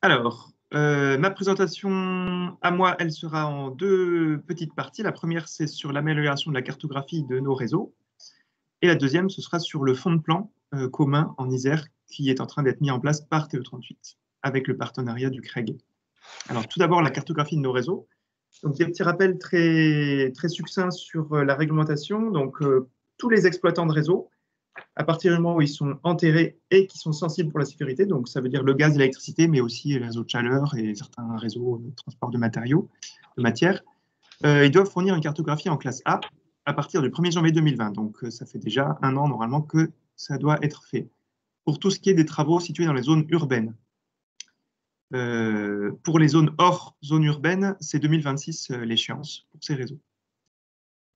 Alors, ma présentation à moi, elle sera en deux petites parties. La première, c'est sur l'amélioration de la cartographie de nos réseaux. Et la deuxième, ce sera sur le fonds de plan commun en Isère qui est en train d'être mis en place par TE38 avec le partenariat du CREG. Alors, tout d'abord, la cartographie de nos réseaux. Donc, des petits rappels très, très succincts sur la réglementation. Donc, tous les exploitants de réseau, à partir du moment où ils sont enterrés et qui sont sensibles pour la sécurité, donc ça veut dire le gaz et l'électricité, mais aussi les réseaux de chaleur et certains réseaux de transport de matériaux, de matières, ils doivent fournir une cartographie en classe A à partir du 1er janvier 2020. Donc ça fait déjà un an normalement que ça doit être fait. Pour tout ce qui est des travaux situés dans les zones urbaines. Pour les zones hors zone urbaine, c'est 2026 l'échéance pour ces réseaux.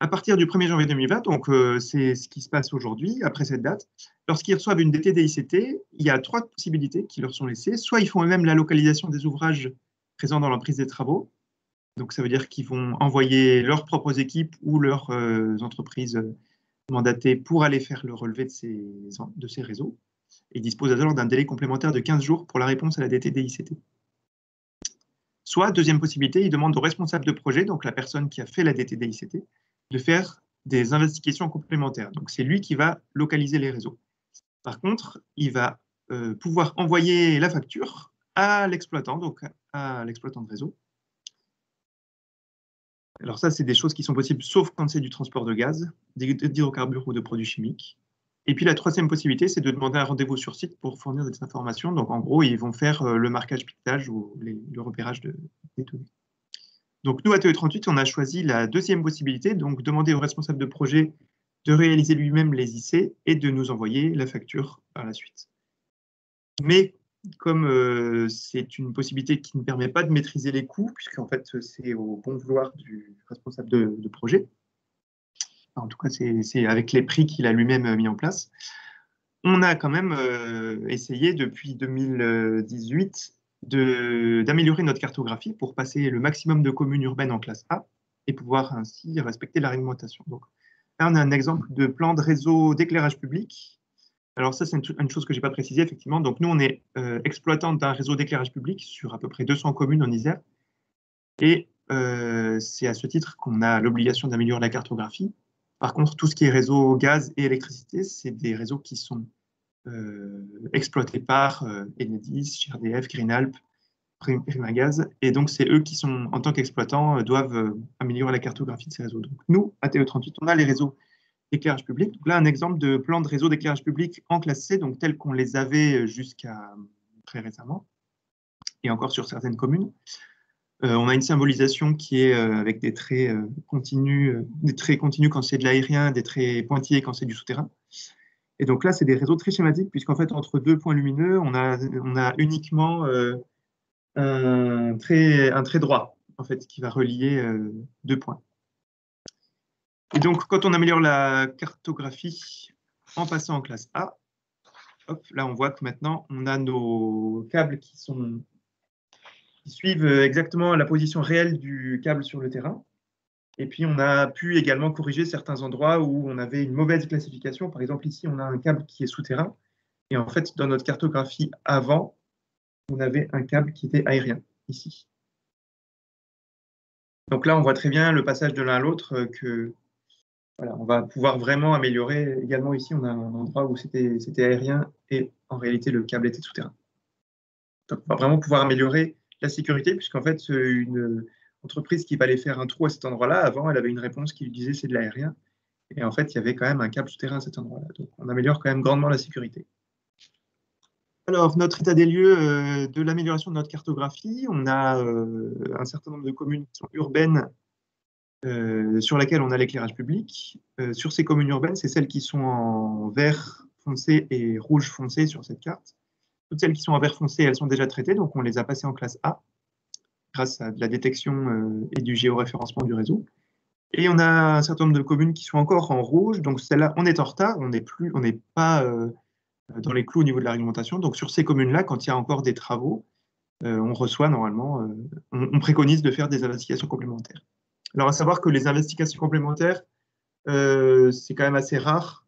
À partir du 1er janvier 2020, donc c'est ce qui se passe aujourd'hui, après cette date, lorsqu'ils reçoivent une DTDICT, il y a trois possibilités qui leur sont laissées. Soit ils font eux-mêmes la localisation des ouvrages présents dans l'emprise des travaux, donc ça veut dire qu'ils vont envoyer leurs propres équipes ou leurs entreprises mandatées pour aller faire le relevé de ces réseaux. Ils disposent alors d'un délai complémentaire de 15 jours pour la réponse à la DTDICT. Soit, deuxième possibilité, ils demandent au responsable de projet, donc la personne qui a fait la DTDICT, de faire des investigations complémentaires. Donc, c'est lui qui va localiser les réseaux. Par contre, il va pouvoir envoyer la facture à l'exploitant, donc à l'exploitant de réseau. Alors ça, c'est des choses qui sont possibles, sauf quand c'est du transport de gaz, d'hydrocarbures ou de produits chimiques. Et puis la troisième possibilité, c'est de demander un rendez-vous sur site pour fournir des informations. Donc en gros, ils vont faire le marquage-piquetage ou le repérage des données. Donc nous, à TE38, on a choisi la deuxième possibilité, donc demander au responsable de projet de réaliser lui-même les IC et de nous envoyer la facture par la suite. Mais comme c'est une possibilité qui ne permet pas de maîtriser les coûts, puisqu'en fait c'est au bon vouloir du responsable de projet, en tout cas c'est avec les prix qu'il a lui-même mis en place, on a quand même essayé depuis 2018 d'améliorer notre cartographie pour passer le maximum de communes urbaines en classe A et pouvoir ainsi respecter la réglementation. Donc, là, on a un exemple de plan de réseau d'éclairage public. Alors ça, c'est une chose que je n'ai pas précisée, effectivement. Donc nous, on est exploitant d'un réseau d'éclairage public sur à peu près 200 communes en Isère. Et c'est à ce titre qu'on a l'obligation d'améliorer la cartographie. Par contre, tout ce qui est réseau gaz et électricité, c'est des réseaux qui sont exploités par Enedis, GRDF, Greenalp, Primagaz. Et donc, c'est eux qui sont, en tant qu'exploitants, doivent améliorer la cartographie de ces réseaux. Donc, nous, à TE38, on a les réseaux d'éclairage public. Donc là, un exemple de plan de réseau d'éclairage public en classe C, donc tel qu'on les avait jusqu'à très récemment, et encore sur certaines communes. On a une symbolisation qui est avec des traits continus quand c'est de l'aérien, des traits pointillés quand c'est du souterrain. Et donc là, c'est des réseaux très schématiques, puisqu'en fait, entre deux points lumineux, on a uniquement un trait droit, en fait, qui va relier deux points. Et donc, quand on améliore la cartographie en passant en classe A, hop, là, on voit que maintenant, on a nos câbles qui suivent exactement la position réelle du câble sur le terrain. Et puis, on a pu également corriger certains endroits où on avait une mauvaise classification. Par exemple, ici, on a un câble qui est souterrain. Et en fait, dans notre cartographie avant, on avait un câble qui était aérien, ici. Donc là, on voit très bien le passage de l'un à l'autre que voilà, on va pouvoir vraiment améliorer. Également ici, on a un endroit où c'était aérien et en réalité, le câble était souterrain. Donc, on va vraiment pouvoir améliorer la sécurité, puisqu'en fait, une entreprise qui va aller faire un trou à cet endroit-là, avant, elle avait une réponse qui lui disait c'est de l'aérien. Et en fait, il y avait quand même un câble souterrain à cet endroit-là. Donc, on améliore quand même grandement la sécurité. Alors, notre état des lieux de l'amélioration de notre cartographie, on a un certain nombre de communes qui sont urbaines sur lesquelles on a l'éclairage public. Sur ces communes urbaines, c'est celles qui sont en vert foncé et rouge foncé sur cette carte. Toutes celles qui sont en vert foncé, elles sont déjà traitées, donc on les a passées en classe A grâce à de la détection et du géoréférencement du réseau. Et on a un certain nombre de communes qui sont encore en rouge, donc celles-là, on est en retard, on n'est pas dans les clous au niveau de la réglementation. Donc sur ces communes-là, quand il y a encore des travaux, on reçoit normalement, on préconise de faire des investigations complémentaires. Alors à savoir que les investigations complémentaires, c'est quand même assez rare.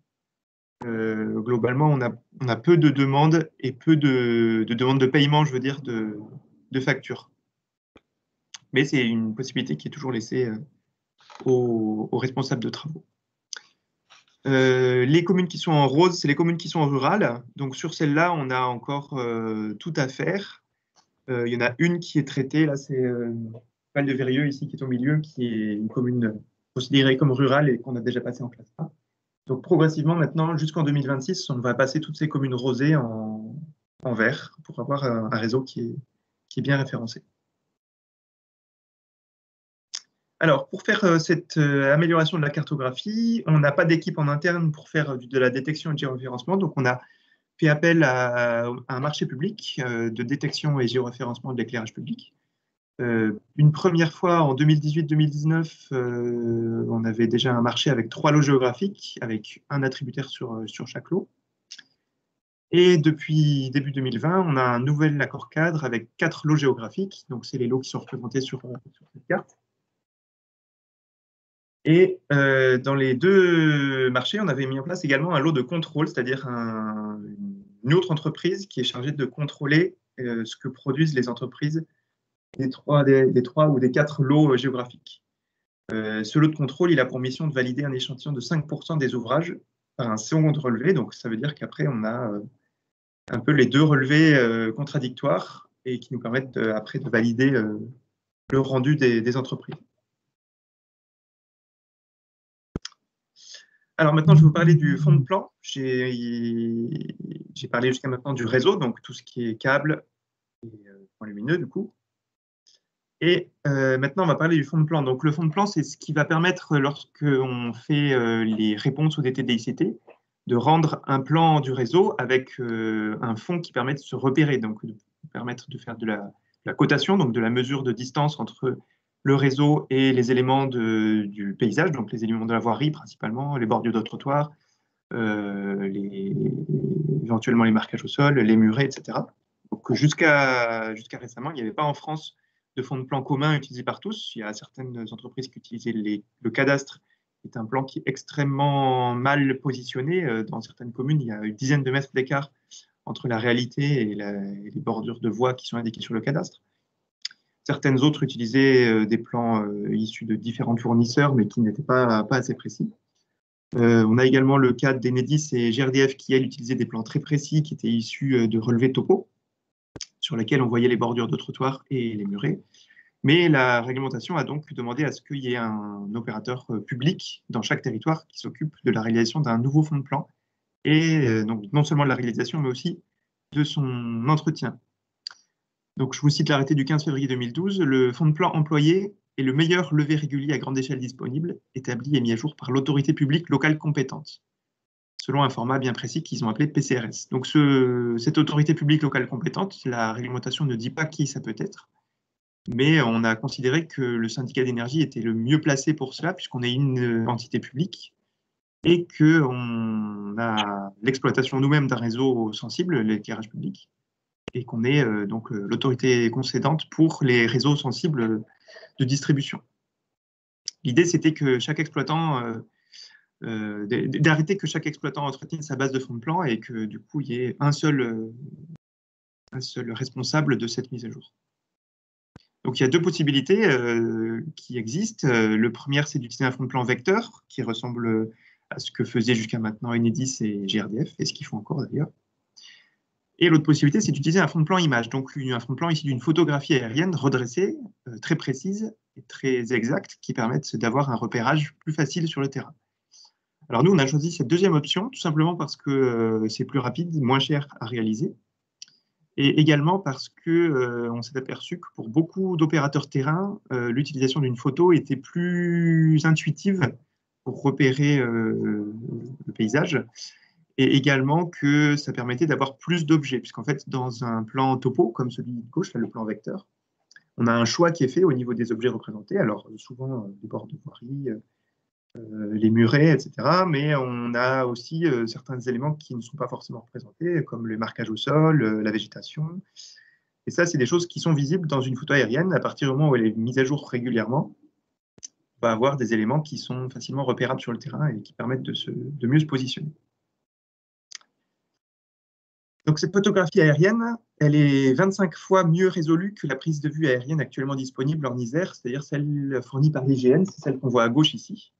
Globalement, on a peu de demandes et peu de demandes de paiement, je veux dire, de facture. Mais c'est une possibilité qui est toujours laissée aux responsables de travaux. Les communes qui sont en rose, c'est les communes qui sont rurales. Donc sur celle-là, on a encore tout à faire. Il y en a une qui est traitée, là c'est Val-de-Vérieux, ici, qui est au milieu, qui est une commune considérée comme rurale et qu'on a déjà passé en classe A. Donc progressivement, maintenant, jusqu'en 2026, on va passer toutes ces communes rosées en vert pour avoir un réseau qui est bien référencé. Alors, pour faire cette amélioration de la cartographie, on n'a pas d'équipe en interne pour faire de la détection et de géoréférencement, donc on a fait appel à un marché public de détection et géoréférencement de l'éclairage public. Une première fois en 2018-2019, on avait déjà un marché avec 3 lots géographiques, avec un attributaire sur chaque lot. Et depuis début 2020, on a un nouvel accord cadre avec 4 lots géographiques, donc c'est les lots qui sont représentés sur cette carte. Et dans les 2 marchés, on avait mis en place également un lot de contrôle, c'est-à-dire une autre entreprise qui est chargée de contrôler ce que produisent les entreprises des 3 ou des 4 lots géographiques. Ce lot de contrôle, il a pour mission de valider un échantillon de 5% des ouvrages par un second relevé. Donc, ça veut dire qu'après, on a un peu les 2 relevés contradictoires et qui nous permettent après de valider le rendu des entreprises. Alors maintenant, je vais vous parler du fond de plan. J'ai parlé jusqu'à maintenant du réseau, donc tout ce qui est câble et point lumineux, du coup. Et maintenant, on va parler du fond de plan. Donc le fond de plan, c'est ce qui va permettre, lorsqu'on fait les réponses au DTDICT, de rendre un plan du réseau avec un fond qui permet de se repérer, donc de permettre de faire de la cotation, donc de la mesure de distance entre le réseau et les éléments du paysage, donc les éléments de la voirie principalement, les bordures de trottoir, éventuellement les marquages au sol, les murets, etc. Donc jusqu'à récemment, il n'y avait pas en France de fond de plan commun utilisé par tous. Il y a certaines entreprises qui utilisaient le cadastre, qui est un plan qui est extrêmement mal positionné. Dans certaines communes, il y a une dizaine de mètres d'écart entre la réalité et les bordures de voies qui sont indiquées sur le cadastre. Certaines autres utilisaient des plans issus de différents fournisseurs, mais qui n'étaient pas assez précis. On a également le cas d'Enedis et GRDF qui, elles, utilisaient des plans très précis qui étaient issus de relevés topo, sur lesquels on voyait les bordures de trottoirs et les murets. Mais la réglementation a donc demandé à ce qu'il y ait un opérateur public dans chaque territoire qui s'occupe de la réalisation d'un nouveau fond de plan, et donc non seulement de la réalisation, mais aussi de son entretien. Donc, je vous cite l'arrêté du 15 février 2012. Le fond de plan employé est le meilleur levé régulier à grande échelle disponible, établi et mis à jour par l'autorité publique locale compétente, selon un format bien précis qu'ils ont appelé PCRS. Donc, cette autorité publique locale compétente, la réglementation ne dit pas qui ça peut être, mais on a considéré que le syndicat d'énergie était le mieux placé pour cela, puisqu'on est une entité publique et qu'on a l'exploitation nous-mêmes d'un réseau sensible, l'éclairage public, et qu'on est donc l'autorité concédante pour les réseaux sensibles de distribution. L'idée, c'était que chaque exploitant, d'arrêter que chaque exploitant entretienne sa base de fond de plan et que du coup, il y ait un seul responsable de cette mise à jour. Donc, il y a 2 possibilités qui existent. Le premier, c'est d'utiliser un fond de plan vecteur qui ressemble à ce que faisaient jusqu'à maintenant Enedis et GRDF, et ce qu'ils font encore d'ailleurs. Et l'autre possibilité, c'est d'utiliser un fond de plan image, donc un fond de plan issu d'une photographie aérienne redressée, très précise et très exacte, qui permettent d'avoir un repérage plus facile sur le terrain. Alors nous, on a choisi cette deuxième option, tout simplement parce que c'est plus rapide, moins cher à réaliser, et également parce qu'on s'est aperçu que pour beaucoup d'opérateurs terrain, l'utilisation d'une photo était plus intuitive pour repérer le paysage, et également que ça permettait d'avoir plus d'objets, puisqu'en fait, dans un plan topo, comme celui de gauche, là, le plan vecteur, on a un choix qui est fait au niveau des objets représentés, alors souvent les bords de voirie, les murets, etc., mais on a aussi certains éléments qui ne sont pas forcément représentés, comme le marquage au sol, la végétation, et ça, c'est des choses qui sont visibles dans une photo aérienne. À partir du moment où elle est mise à jour régulièrement, on va avoir des éléments qui sont facilement repérables sur le terrain et qui permettent de mieux se positionner. Donc, cette photographie aérienne, elle est 25 fois mieux résolue que la prise de vue aérienne actuellement disponible en ISER, c'est-à-dire celle fournie par l'IGN, c'est celle qu'on voit à gauche ici.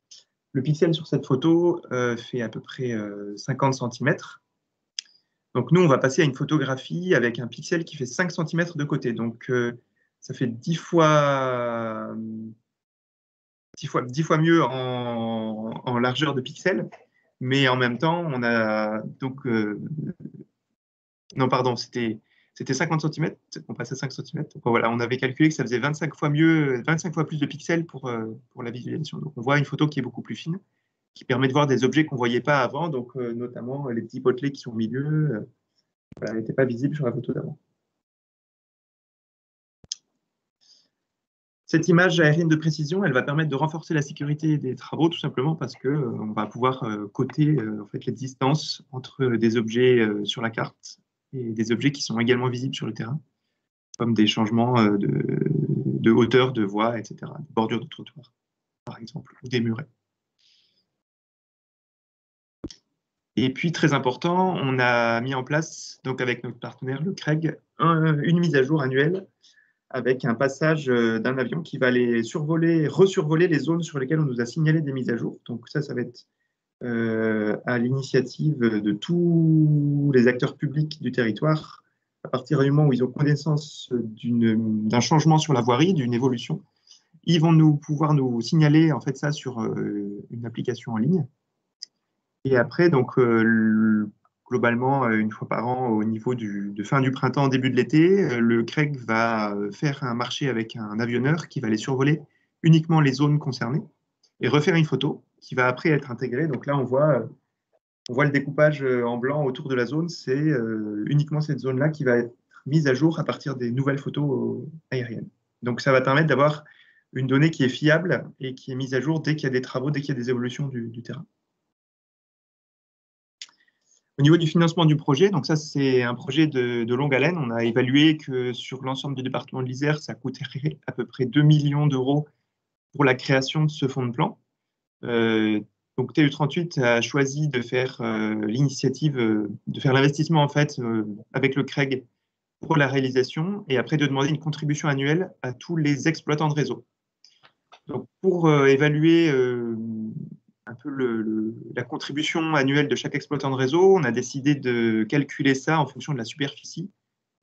Le pixel sur cette photo fait à peu près 50 cm. Donc, nous, on va passer à une photographie avec un pixel qui fait 5 cm de côté. Donc, ça fait 10 fois mieux en largeur de pixels. Mais en même temps, on a donc non, pardon, c'était 50 cm, on passait à 5 cm. Donc voilà, on avait calculé que ça faisait 25 fois mieux, 25 fois plus de pixels pour la visualisation. Donc on voit une photo qui est beaucoup plus fine, qui permet de voir des objets qu'on ne voyait pas avant, donc notamment les petits potelets qui sont au milieu, voilà, n'étaient pas visibles sur la photo d'avant. Cette image aérienne de précision, elle va permettre de renforcer la sécurité des travaux, tout simplement parce qu'on va pouvoir coter en fait, les distances entre des objets sur la carte et des objets qui sont également visibles sur le terrain, comme des changements de hauteur de voie, etc., de bordure de trottoir, par exemple, ou des murets. Et puis, très important, on a mis en place, donc avec notre partenaire, le CREG, une mise à jour annuelle avec un passage d'un avion qui va aller resurvoler les zones sur lesquelles on nous a signalé des mises à jour. Donc ça va être à l'initiative de tous les acteurs publics du territoire, à partir du moment où ils ont connaissance d'un changement sur la voirie, d'une évolution, ils vont pouvoir nous signaler en fait ça sur une application en ligne. Et après, donc, globalement, une fois par an, au niveau de fin du printemps, début de l'été, le CREG va faire un marché avec un avionneur qui va aller survoler uniquement les zones concernées et refaire une photo qui va après être intégrée. Donc là, on voit le découpage en blanc autour de la zone. C'est uniquement cette zone-là qui va être mise à jour à partir des nouvelles photos aériennes. Donc ça va permettre d'avoir une donnée qui est fiable et qui est mise à jour dès qu'il y a des travaux, dès qu'il y a des évolutions du terrain. Au niveau du financement du projet, donc ça c'est un projet de longue haleine. On a évalué que sur l'ensemble du département de l'Isère, ça coûterait à peu près 2 millions d'euros pour la création de ce fonds de plan. Donc TU38 a choisi de faire l'initiative, de faire l'investissement en fait avec le CREG pour la réalisation et après de demander une contribution annuelle à tous les exploitants de réseau. Donc pour évaluer un peu la contribution annuelle de chaque exploitant de réseau, on a décidé de calculer ça en fonction de la superficie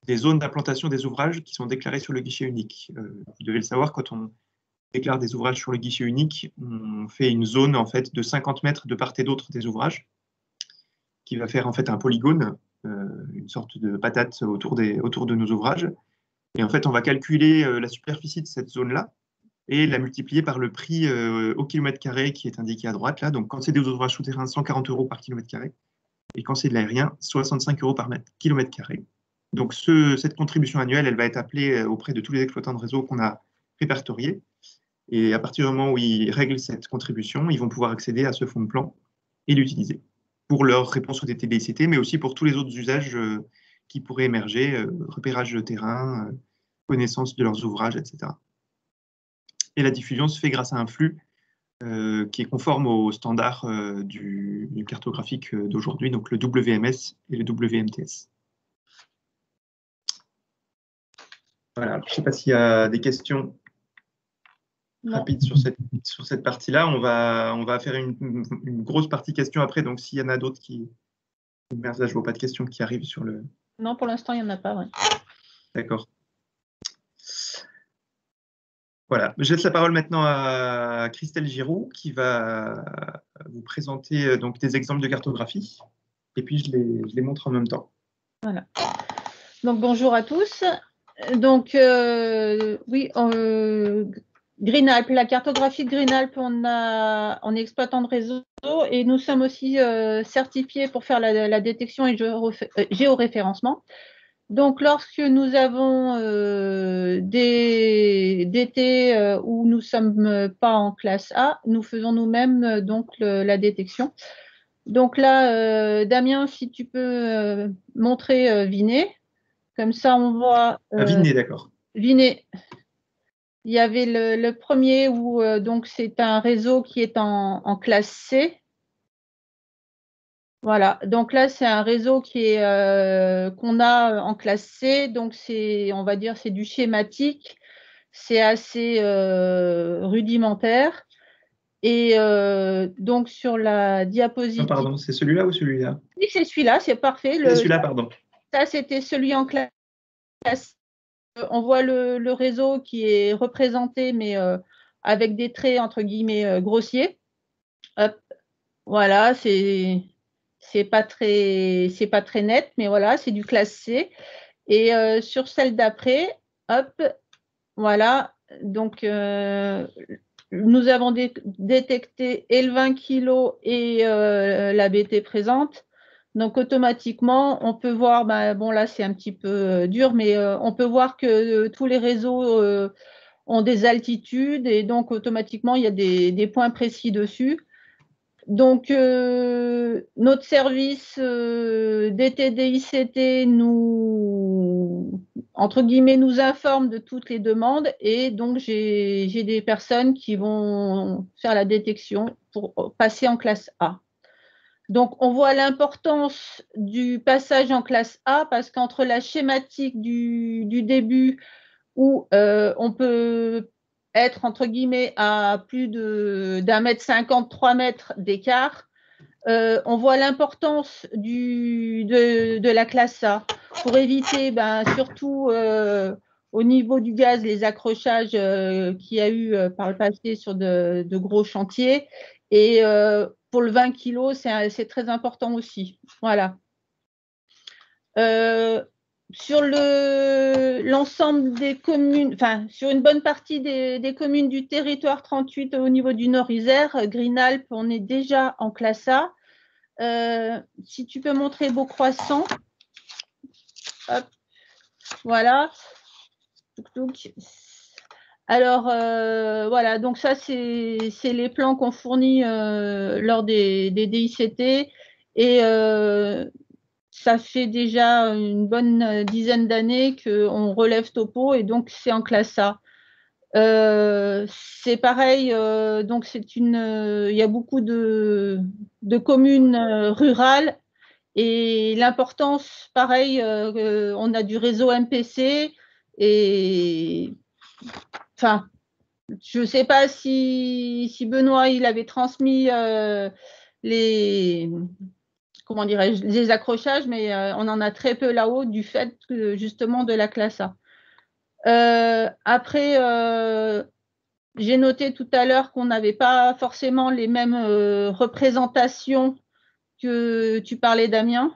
des zones d'implantation des ouvrages qui sont déclarés sur le guichet unique. Vous devez le savoir, quand on déclare des ouvrages sur le guichet unique, on fait une zone en fait de 50 mètres de part et d'autre des ouvrages, qui va faire en fait un polygone, une sorte de patate autour de nos ouvrages. Et en fait, on va calculer la superficie de cette zone-là et la multiplier par le prix au kilomètre carré qui est indiqué à droite là. Donc, quand c'est des ouvrages souterrains, 140 € par kilomètre carré. Et quand c'est de l'aérien, 65 € par kilomètre carré. Donc, cette contribution annuelle, elle va être appelée auprès de tous les exploitants de réseau qu'on a répertoriés. Et à partir du moment où ils règlent cette contribution, ils vont pouvoir accéder à ce fonds de plan et l'utiliser pour leur réponse aux TDICT, mais aussi pour tous les autres usages qui pourraient émerger, repérage de terrain, connaissance de leurs ouvrages, etc. Et la diffusion se fait grâce à un flux qui est conforme aux standards du cartographique d'aujourd'hui, donc le WMS et le WMTS. Voilà, je ne sais pas s'il y a des questions rapides sur cette partie-là. On va faire une grosse partie questions après, donc s'il y en a d'autres qui... Merde, là, je ne vois pas de questions qui arrivent sur le... Non, pour l'instant, il n'y en a pas, ouais. D'accord. Voilà, je laisse la parole maintenant à Christelle Giroux qui va vous présenter donc des exemples de cartographie et puis je les montre en même temps. Voilà. Donc bonjour à tous. Donc oui, Greenalp, la cartographie de Greenalp, on est exploitant de réseau et nous sommes aussi certifiés pour faire la détection et géoréférencement. Donc, lorsque nous avons des DT où nous ne sommes pas en classe A, nous faisons nous-mêmes donc la détection. Donc là, Damien, si tu peux montrer Vinet, comme ça on voit… Vinet, d'accord. Vinet. Il y avait le premier où donc c'est un réseau qui est en classe C. Voilà, donc là, c'est un réseau qu'on a en classe C, donc on va dire, c'est du schématique, c'est assez rudimentaire. Et donc, sur la diapositive… pardon, c'est celui-là ou celui-là? Oui, c'est celui-là, c'est parfait. C'est celui-là, pardon. Ça, c'était celui en classe. On voit le réseau qui est représenté, mais avec des traits, entre guillemets, grossiers. Hop, voilà, c'est pas très net, mais voilà, c'est du classe C. Et sur celle d'après, hop, voilà, donc nous avons détecté et le 20 kg et la BT présente. Donc automatiquement, on peut voir, bon là c'est un petit peu dur, mais on peut voir que tous les réseaux ont des altitudes et donc automatiquement il y a des points précis dessus. Donc, notre service DTDICT entre guillemets, nous informe de toutes les demandes et donc j'ai des personnes qui vont faire la détection pour passer en classe A. Donc, on voit l'importance du passage en classe A parce qu'entre la schématique du début où on peut être, entre guillemets, à plus d'1 mètre 50, 3 mètres d'écart, on voit l'importance de la classe A pour éviter, surtout au niveau du gaz, les accrochages qu'il y a eu par le passé sur de gros chantiers. Et pour le 20 kg, c'est très important aussi. Voilà. Sur l'ensemble des communes, enfin, sur une bonne partie des communes du territoire 38 au niveau du Nord-Isère, Green-Alpes, on est déjà en classe A. Si tu peux montrer Beaucroissant. Hop, voilà. Alors, voilà, donc ça, c'est les plans qu'on fournit lors des DICT. Et ça fait déjà une bonne dizaine d'années qu'on relève topo et donc c'est en classe A. C'est pareil, donc il y a beaucoup de communes rurales et l'importance, pareil, on a du réseau MPC et enfin, je ne sais pas si Benoît il avait transmis les comment dirais-je, les accrochages, mais on en a très peu là-haut du fait justement de la classe A. Après, j'ai noté tout à l'heure qu'on n'avait pas forcément les mêmes représentations que tu parlais, Damien.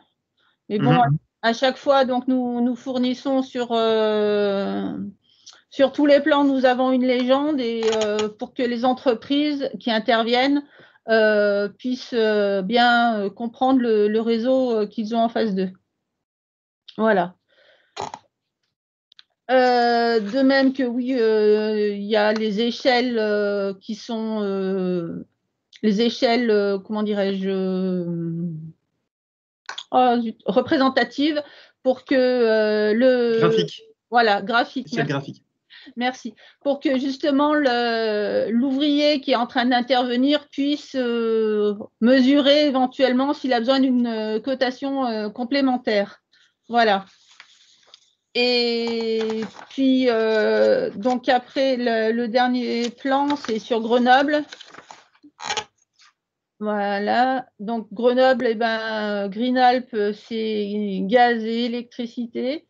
Mais bon, à chaque fois, donc nous fournissons sur tous les plans, nous avons une légende et pour que les entreprises qui interviennent puissent bien comprendre le réseau qu'ils ont en face d'eux. Voilà. De même que oui, il y a les échelles qui sont les échelles, comment dirais-je, représentatives pour que le… Graphique. Voilà, graphique. Échelle graphique. Merci. Pour que justement l'ouvrier qui est en train d'intervenir puisse mesurer éventuellement s'il a besoin d'une cotation complémentaire. Voilà. Et puis, donc après, le dernier plan, c'est sur Grenoble. Voilà. Donc, Grenoble, Green-Alpes, c'est gaz et électricité.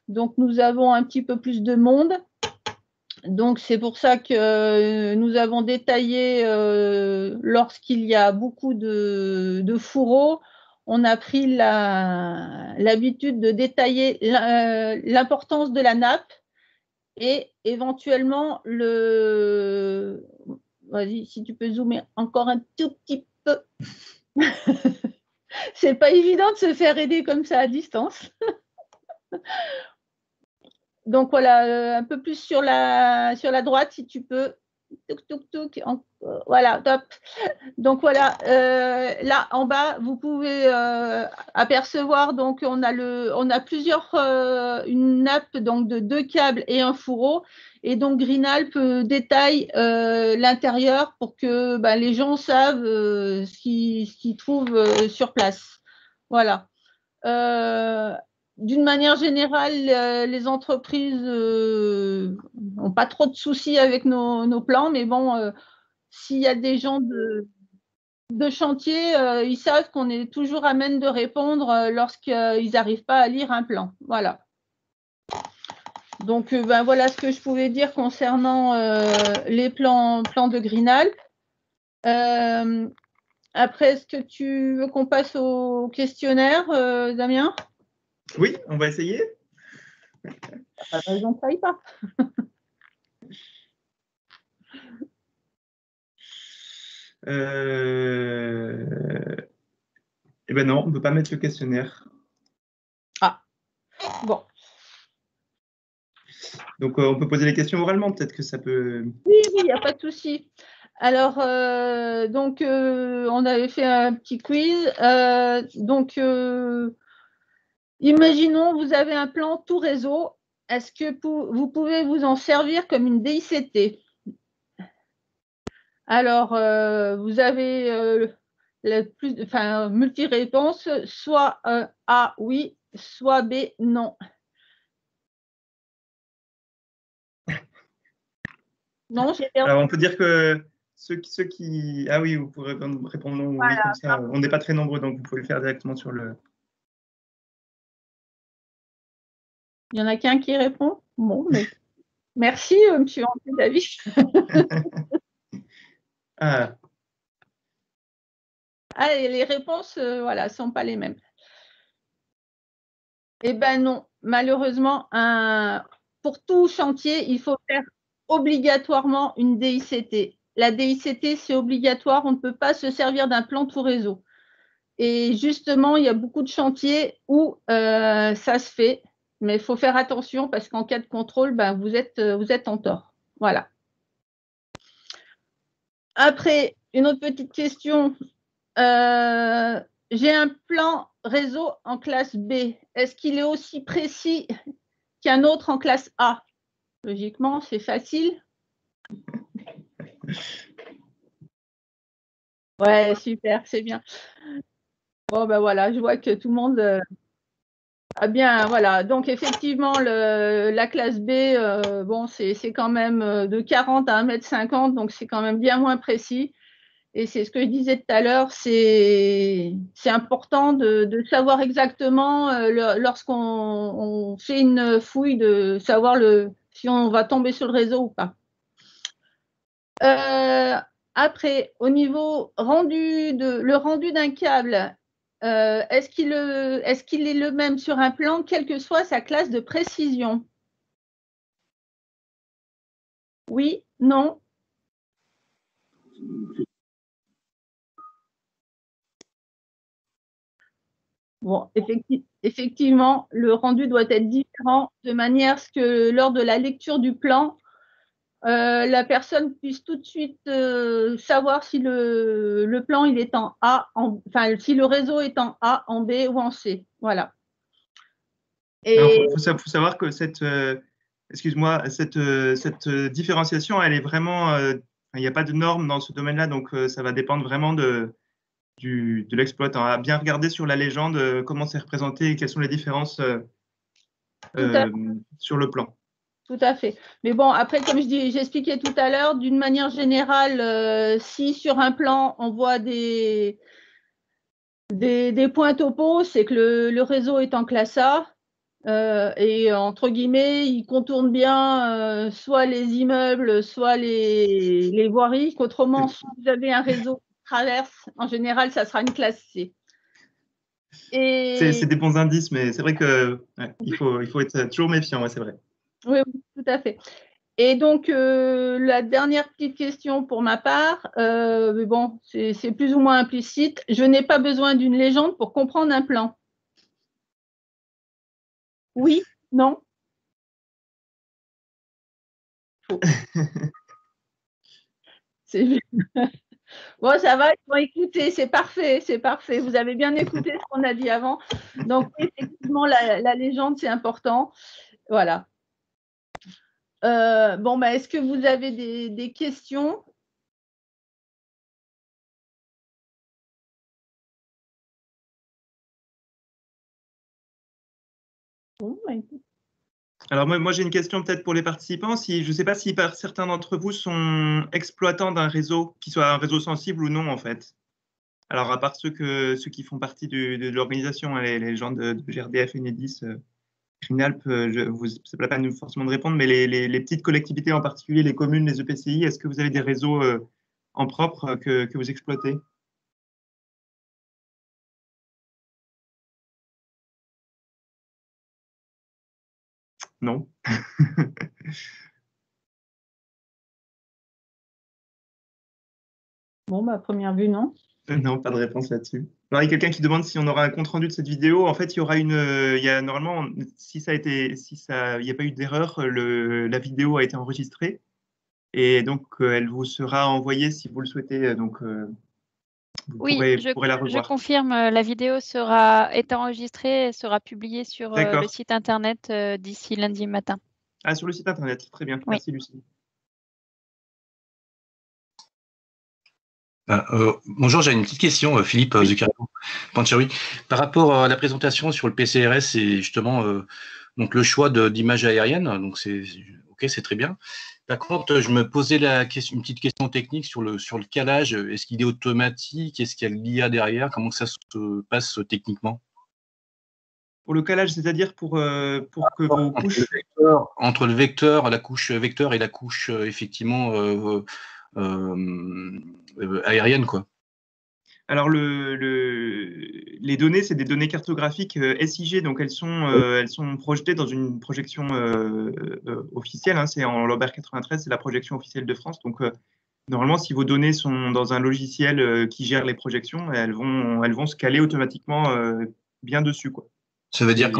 Donc, nous avons un petit peu plus de monde. Donc, c'est pour ça que nous avons détaillé, lorsqu'il y a beaucoup de fourreaux, on a pris l'habitude de détailler l'importance de la nappe et éventuellement Vas-y, si tu peux zoomer encore un tout petit peu. C'est pas évident de se faire aider comme ça à distance. Donc voilà, un peu plus sur la droite, si tu peux. Voilà, top. Donc voilà, là en bas, vous pouvez apercevoir, donc on a plusieurs, une nappe donc de 2 câbles et un fourreau. Et donc Green-Alpes détaille l'intérieur pour que les gens savent ce qu'ils trouvent sur place. Voilà. D'une manière générale, les entreprises n'ont pas trop de soucis avec nos plans, mais bon, s'il y a des gens de chantier, ils savent qu'on est toujours à même de répondre lorsqu'ils n'arrivent pas à lire un plan. Voilà. Donc, ben, voilà ce que je pouvais dire concernant les plans de Greenalp. Après, est-ce que tu veux qu'on passe au questionnaire, Damien? Oui, on va essayer. Pas de raison que ça aille pas. Eh ben non, on ne peut pas mettre le questionnaire. Ah, bon. Donc, on peut poser les questions oralement, peut-être que ça peut… Oui, il n'y a pas de souci. Alors, donc, on avait fait un petit quiz. Donc, imaginons, vous avez un plan tout réseau. Est-ce que vous pouvez vous en servir comme une DICT? Alors, vous avez multi-réponse, soit A, oui, soit B, non. Non, j'ai perdu. Alors, on peut dire que ceux qui… Ah oui, vous pourrez répondre non ou oui, comme ça. On n'est pas très nombreux, donc vous pouvez le faire directement sur le… Il y en a qu'un qui répond? Bon, mais merci, monsieur André David. Ah, Ah, et les réponses, voilà, sont pas les mêmes. Eh ben non, malheureusement, pour tout chantier, il faut faire obligatoirement une DICT. La DICT, c'est obligatoire, on ne peut pas se servir d'un plan tout réseau. Et justement, il y a beaucoup de chantiers où ça se fait, mais il faut faire attention parce qu'en cas de contrôle, ben, vous êtes en tort. Voilà. Après, une autre petite question. J'ai un plan réseau en classe B. Est-ce qu'il est aussi précis qu'un autre en classe A? Logiquement, c'est facile. Ouais, super, c'est bien. Bon, ben voilà, je vois que tout le monde a bien. Voilà, donc effectivement, la classe B, bon, c'est quand même de 40 à 1,50 m, donc c'est quand même bien moins précis. Et c'est ce que je disais tout à l'heure, c'est important de savoir exactement, lorsqu'on fait une fouille, de savoir si on va tomber sur le réseau ou pas. Après, au niveau le rendu d'un câble, est-ce qu'il est le même sur un plan, quelle que soit sa classe de précision? Oui, non? Bon, effectivement, le rendu doit être différent de manière à ce que lors de la lecture du plan, la personne puisse tout de suite savoir si le plan il est en A, enfin si le réseau est en A, en B ou en C. Voilà. il faut savoir que excuse-moi, cette différenciation, elle est vraiment… il n'y a pas de normes dans ce domaine-là, donc ça va dépendre vraiment de l'exploitant. À bien regarder sur la légende comment c'est représenté et quelles sont les différences sur le plan. Tout à fait. Mais bon, après, comme j'expliquais tout à l'heure, d'une manière générale, si sur un plan, on voit des points topo, c'est que le réseau est en classe A. Et entre guillemets, il contourne bien soit les immeubles, soit les voiries, qu'autrement, si vous avez un réseau qui traverse, en général, ça sera une classe C. C'est des bons indices, mais c'est vrai que il faut être toujours méfiant, ouais, c'est vrai. Oui, tout à fait. Et donc, la dernière petite question pour ma part, mais bon, c'est plus ou moins implicite. Je n'ai pas besoin d'une légende pour comprendre un plan. Oui, non, faux. Bon, ça va, ils vont écouter, c'est parfait, c'est parfait. Vous avez bien écouté ce qu'on a dit avant. Donc, effectivement, la légende, c'est important. Voilà. Bon, bah, est-ce que vous avez des questions? Bon, bah, écoute. Alors moi j'ai une question peut-être pour les participants. Si, je ne sais pas si certains d'entre vous sont exploitants d'un réseau, qui soit un réseau sensible ou non en fait. Alors à part ceux qui font partie de l'organisation, hein, les gens de GRDF, Enedis, Greenalp, c'est pas la peine forcément de répondre, mais les petites collectivités en particulier, les communes, les EPCI, est-ce que vous avez des réseaux en propre que vous exploitez? Non. Bon, bah, à première vue, non. Non, pas de réponse là-dessus. Alors, il y a quelqu'un qui demande si on aura un compte rendu de cette vidéo. En fait, il y aura il y a normalement, si il n'y a pas eu d'erreur, la vidéo a été enregistrée et donc elle vous sera envoyée si vous le souhaitez. Donc, vous Oui, pourrez la je revoir. confirme, la vidéo est enregistrée et sera publiée sur le D'accord. site internet d'ici lundi matin. Ah, sur le site internet. Très bien. Oui. Merci, Lucie. Bonjour, j'ai une petite question, Philippe Zuccarello, Pancherry. Par rapport à la présentation sur le PCRS et justement donc le choix d'images aériennes, donc c'est très bien. Par contre, je me posais une petite question technique sur le calage. Est-ce qu'il est automatique? Est-ce qu'il y a l'IA derrière? Comment ça se passe techniquement? Pour le calage, c'est-à-dire pour que vos couches… Entre le vecteur, la couche vecteur et la couche effectivement aérienne, quoi. Alors, les données, c'est des données cartographiques SIG, donc elles sont projetées dans une projection officielle. Hein, c'est en Lambert 93, c'est la projection officielle de France. Donc, normalement, si vos données sont dans un logiciel qui gère les projections, elles vont se caler automatiquement bien dessus, quoi. Ça veut dire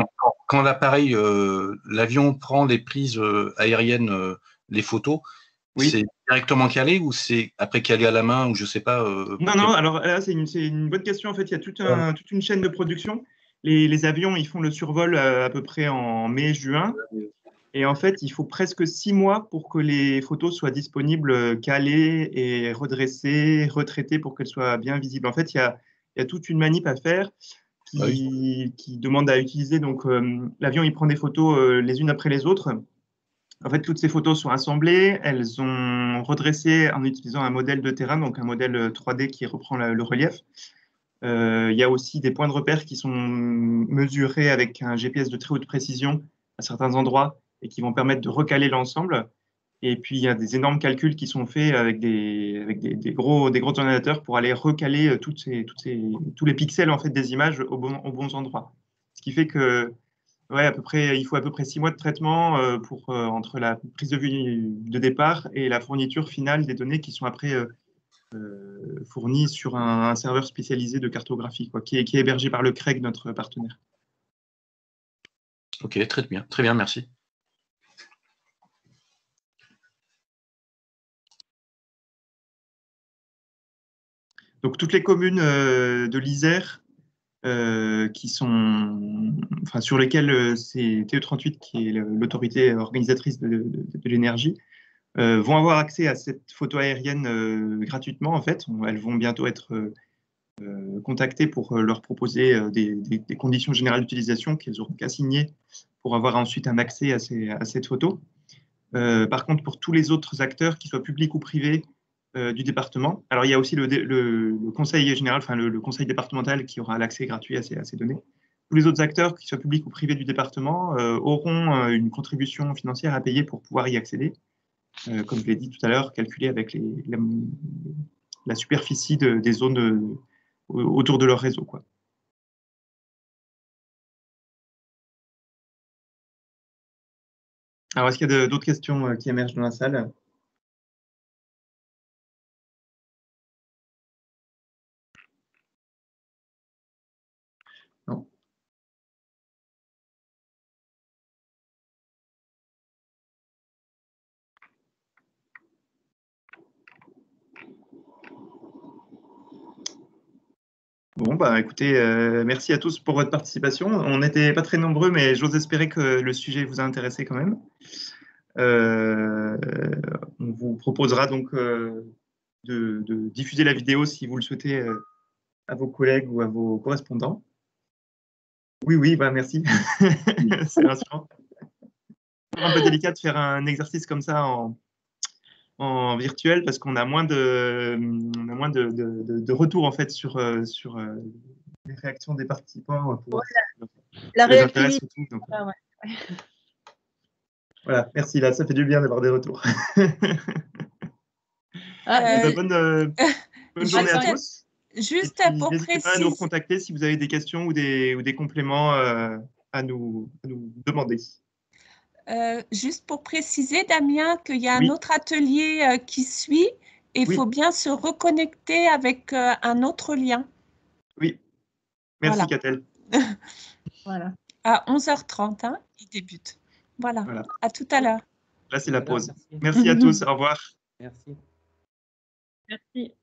quand l'appareil, l'avion prend les prises aériennes, les photos, oui. C'est directement calé ou c'est après calé à la main ou je sais pas Non, alors là, c'est une bonne question. En fait, il y a toute une chaîne de production. Les avions, ils font le survol à peu près en mai-juin. Et en fait, il faut presque 6 mois pour que les photos soient disponibles, calées et redressées, retraitées pour qu'elles soient bien visibles. En fait, il y a toute une manip à faire qui demande à utiliser. Donc, l'avion, il prend des photos les unes après les autres. En fait, toutes ces photos sont assemblées, elles sont redressées en utilisant un modèle de terrain, donc un modèle 3D qui reprend le relief. Il y a aussi des points de repère qui sont mesurés avec un GPS de très haute précision à certains endroits et qui vont permettre de recaler l'ensemble. Et puis, il y a des énormes calculs qui sont faits avec des gros ordinateurs pour aller recaler tous les pixels en fait, des images aux bons endroits. Ce qui fait que ouais, il faut à peu près 6 mois de traitement entre la prise de vue de départ et la fourniture finale des données qui sont après fournies sur un serveur spécialisé de cartographie, quoi, qui est hébergé par le CREG, notre partenaire. Ok, très bien, merci. Donc toutes les communes de l'Isère sur lesquelles c'est TE38 qui est l'autorité organisatrice de l'énergie, vont avoir accès à cette photo aérienne gratuitement. En fait, elles vont bientôt être contactées pour leur proposer des conditions générales d'utilisation qu'elles auront qu'à signer pour avoir ensuite un accès à cette photo. Par contre, pour tous les autres acteurs, qu'ils soient publics ou privés, du département. Alors, il y a aussi le conseil général, enfin le conseil départemental qui aura l'accès gratuit à ces données. Tous les autres acteurs, qu'ils soient publics ou privés du département, auront une contribution financière à payer pour pouvoir y accéder. Comme je l'ai dit tout à l'heure, calculée avec la superficie des zones autour de leur réseau, quoi. Alors, est-ce qu'il y a d'autres questions qui émergent dans la salle? Non. Bon, bah écoutez, merci à tous pour votre participation. On n'était pas très nombreux, mais j'ose espérer que le sujet vous a intéressé quand même. On vous proposera donc de diffuser la vidéo si vous le souhaitez à vos collègues ou à vos correspondants. Oui, bah, merci. C'est rassurant. C'est un peu délicat de faire un exercice comme ça en virtuel parce qu'on a moins de retours en fait sur les réactions des participants pour voir La si ça les intéresse réactivité. surtout. Donc, Ah ouais. voilà, merci, là, ça fait du bien d'avoir des retours. Ah, Bonne journée à Attends, tous. Juste Et puis, pour n'hésitez pas à nous préciser, recontacter si vous avez des questions ou des compléments à nous demander. juste pour préciser, Damien, qu'il y a un Oui. autre atelier qui suit et il Oui. faut bien se reconnecter avec un autre lien. Oui. Merci, Voilà. Catel. voilà. À 11h30, hein, il débute. Voilà. À tout à l'heure. Là, c'est la pause. Merci. Merci à tous. Au revoir. Merci. Merci.